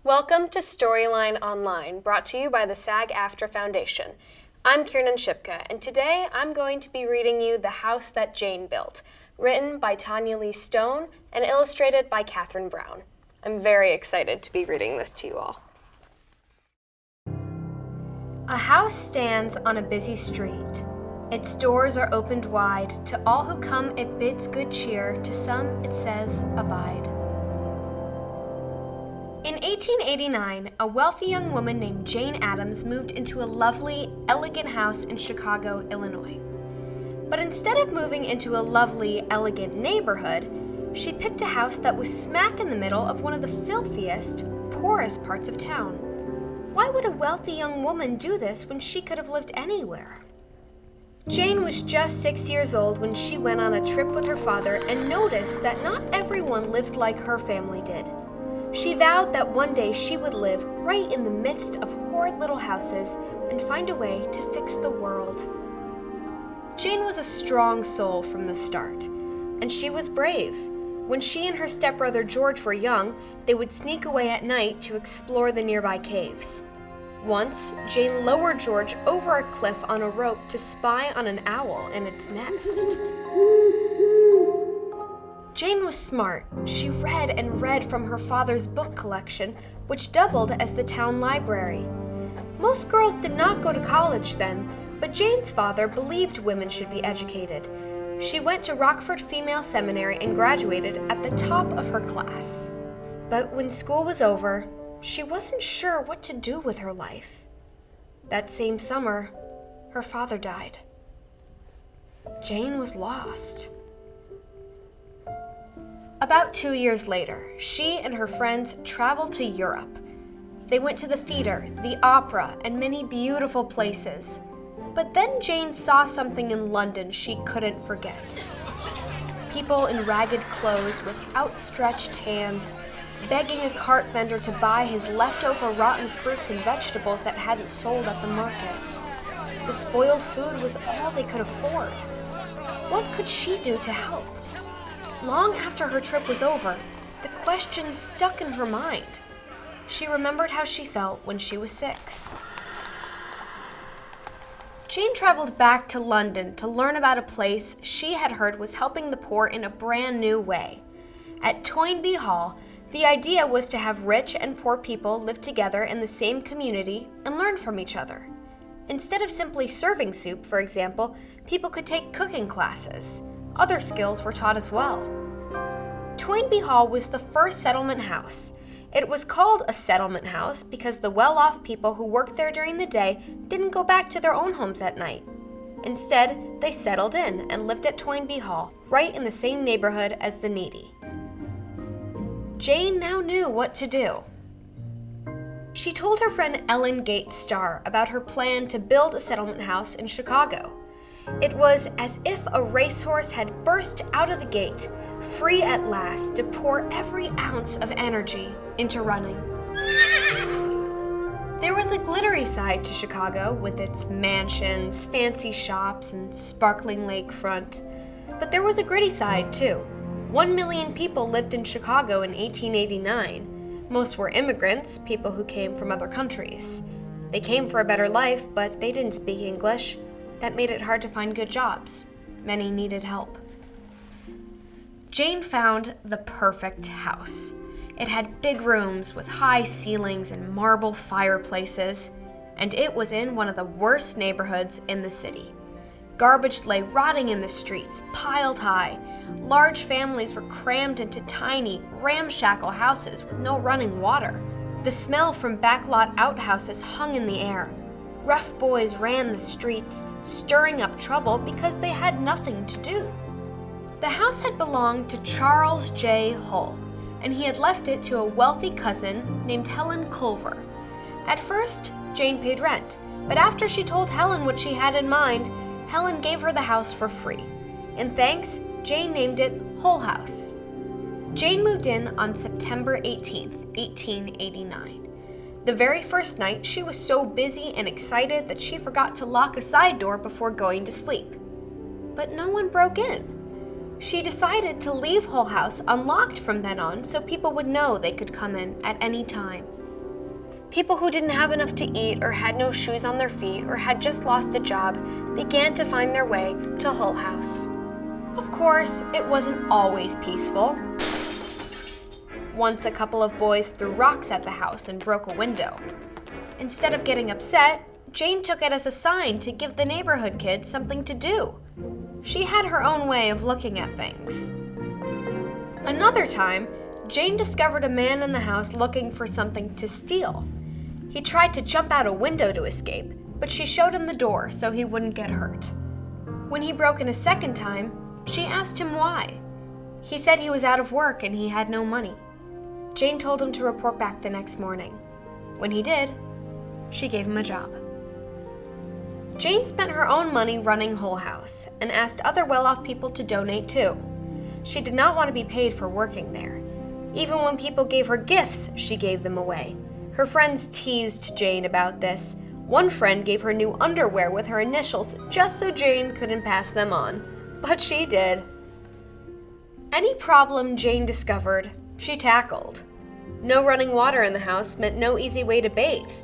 Welcome to Storyline Online, brought to you by the SAG-AFTRA Foundation. I'm Kiernan Shipka, and today I'm going to be reading you The House That Jane Built, written by Tanya Lee Stone and illustrated by Kathryn Brown. I'm very excited to be reading this to you all. A house stands on a busy street. Its doors are opened wide. To all who come it bids good cheer. To some it says, abide. In 1889, a wealthy young woman named Jane Addams moved into a lovely, elegant house in Chicago, Illinois. But instead of moving into a lovely, elegant neighborhood, she picked a house that was smack in the middle of one of the filthiest, poorest parts of town. Why would a wealthy young woman do this when she could have lived anywhere? Jane was just 6 years old when she went on a trip with her father and noticed that not everyone lived like her family did. She vowed that one day she would live right in the midst of horrid little houses and find a way to fix the world. Jane was a strong soul from the start, and she was brave. When she and her stepbrother George were young, they would sneak away at night to explore the nearby caves. Once, Jane lowered George over a cliff on a rope to spy on an owl in its nest. Jane was smart. She read and read from her father's book collection, which doubled as the town library. Most girls did not go to college then, but Jane's father believed women should be educated. She went to Rockford Female Seminary and graduated at the top of her class. But when school was over, she wasn't sure what to do with her life. That same summer, her father died. Jane was lost. About 2 years later, she and her friends traveled to Europe. They went to the theater, the opera, and many beautiful places. But then Jane saw something in London she couldn't forget. People in ragged clothes with outstretched hands, begging a cart vendor to buy his leftover rotten fruits and vegetables that hadn't sold at the market. The spoiled food was all they could afford. What could she do to help? Long after her trip was over, the question stuck in her mind. She remembered how she felt when she was 6. Jane traveled back to London to learn about a place she had heard was helping the poor in a brand new way. At Toynbee Hall, the idea was to have rich and poor people live together in the same community and learn from each other. Instead of simply serving soup, for example, people could take cooking classes. Other skills were taught as well. Toynbee Hall was the first settlement house. It was called a settlement house because the well-off people who worked there during the day didn't go back to their own homes at night. Instead, they settled in and lived at Toynbee Hall, right in the same neighborhood as the needy. Jane now knew what to do. She told her friend Ellen Gates Starr about her plan to build a settlement house in Chicago. It was as if a racehorse had burst out of the gate, free at last to pour every ounce of energy into running. There was a glittery side to Chicago with its mansions, fancy shops, and sparkling lakefront. But there was a gritty side too. 1 million people lived in Chicago in 1889. Most were immigrants, people who came from other countries. They came for a better life, but they didn't speak English. That made it hard to find good jobs. Many needed help. Jane found the perfect house. It had big rooms with high ceilings and marble fireplaces, and it was in one of the worst neighborhoods in the city. Garbage lay rotting in the streets, piled high. Large families were crammed into tiny, ramshackle houses with no running water. The smell from backlot outhouses hung in the air. Rough boys ran the streets, stirring up trouble because they had nothing to do. The house had belonged to Charles J. Hull, and he had left it to a wealthy cousin named Helen Culver. At first, Jane paid rent, but after she told Helen what she had in mind, Helen gave her the house for free. In thanks, Jane named it Hull House. Jane moved in on September 18th, 1889. The very first night, she was so busy and excited that she forgot to lock a side door before going to sleep. But no one broke in. She decided to leave Hull House unlocked from then on so people would know they could come in at any time. People who didn't have enough to eat or had no shoes on their feet or had just lost a job began to find their way to Hull House. Of course, it wasn't always peaceful. Once a couple of boys threw rocks at the house and broke a window. Instead of getting upset, Jane took it as a sign to give the neighborhood kids something to do. She had her own way of looking at things. Another time, Jane discovered a man in the house looking for something to steal. He tried to jump out a window to escape, but she showed him the door so he wouldn't get hurt. When he broke in a second time, she asked him why. He said he was out of work and he had no money. Jane told him to report back the next morning. When he did, she gave him a job. Jane spent her own money running Hull House and asked other well-off people to donate too. She did not want to be paid for working there. Even when people gave her gifts, she gave them away. Her friends teased Jane about this. One friend gave her new underwear with her initials just so Jane couldn't pass them on. But she did. Any problem Jane discovered, she tackled. No running water in the house meant no easy way to bathe.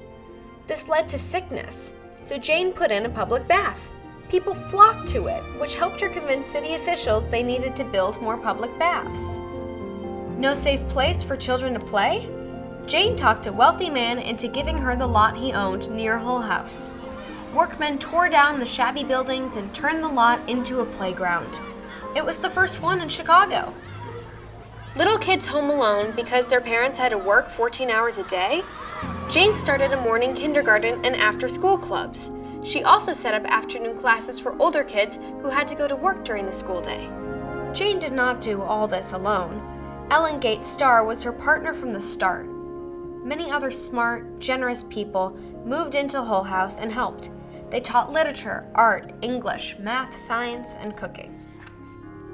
This led to sickness, so Jane put in a public bath. People flocked to it, which helped her convince city officials they needed to build more public baths. No safe place for children to play? Jane talked a wealthy man into giving her the lot he owned near Hull House. Workmen tore down the shabby buildings and turned the lot into a playground. It was the first one in Chicago. Little kids home alone because their parents had to work 14 hours a day? Jane started a morning kindergarten and after-school clubs. She also set up afternoon classes for older kids who had to go to work during the school day. Jane did not do all this alone. Ellen Gates Starr was her partner from the start. Many other smart, generous people moved into Hull House and helped. They taught literature, art, English, math, science, and cooking.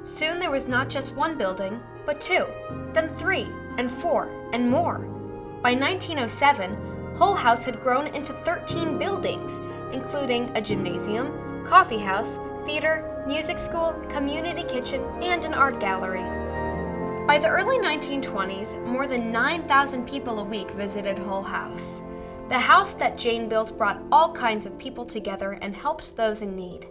Soon there was not just one building, but 2, then 3, and 4, and more. By 1907, Hull House had grown into 13 buildings, including a gymnasium, coffee house, theater, music school, community kitchen, and an art gallery. By the early 1920s, more than 9,000 people a week visited Hull House. The house that Jane built brought all kinds of people together and helped those in need.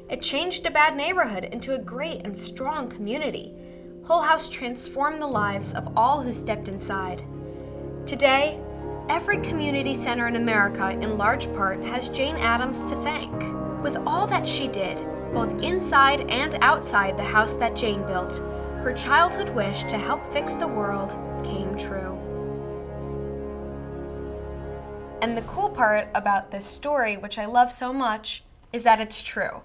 It changed a bad neighborhood into a great and strong community. Hull House transformed the lives of all who stepped inside. Today, every community center in America, in large part, has Jane Addams to thank. With all that she did, both inside and outside the house that Jane built, her childhood wish to help fix the world came true. And the cool part about this story, which I love so much, is that it's true.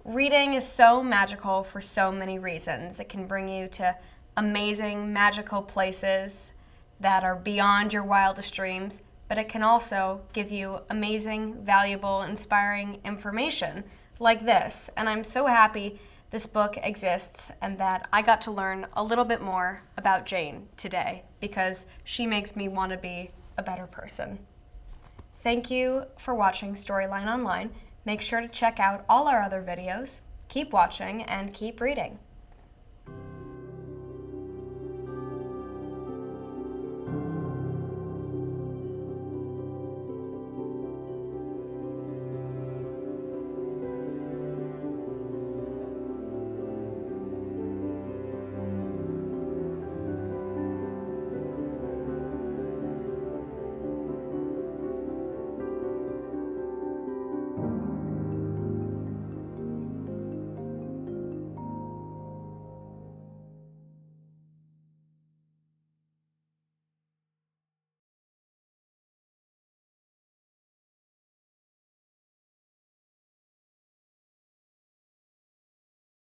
Reading is so magical for so many reasons. It can bring you to amazing, magical places that are beyond your wildest dreams, but it can also give you amazing, valuable, inspiring information like this. And I'm so happy this book exists and that I got to learn a little bit more about Jane today because she makes me want to be a better person. Thank you for watching Storyline Online. Make sure to check out all our other videos. Keep watching and keep reading.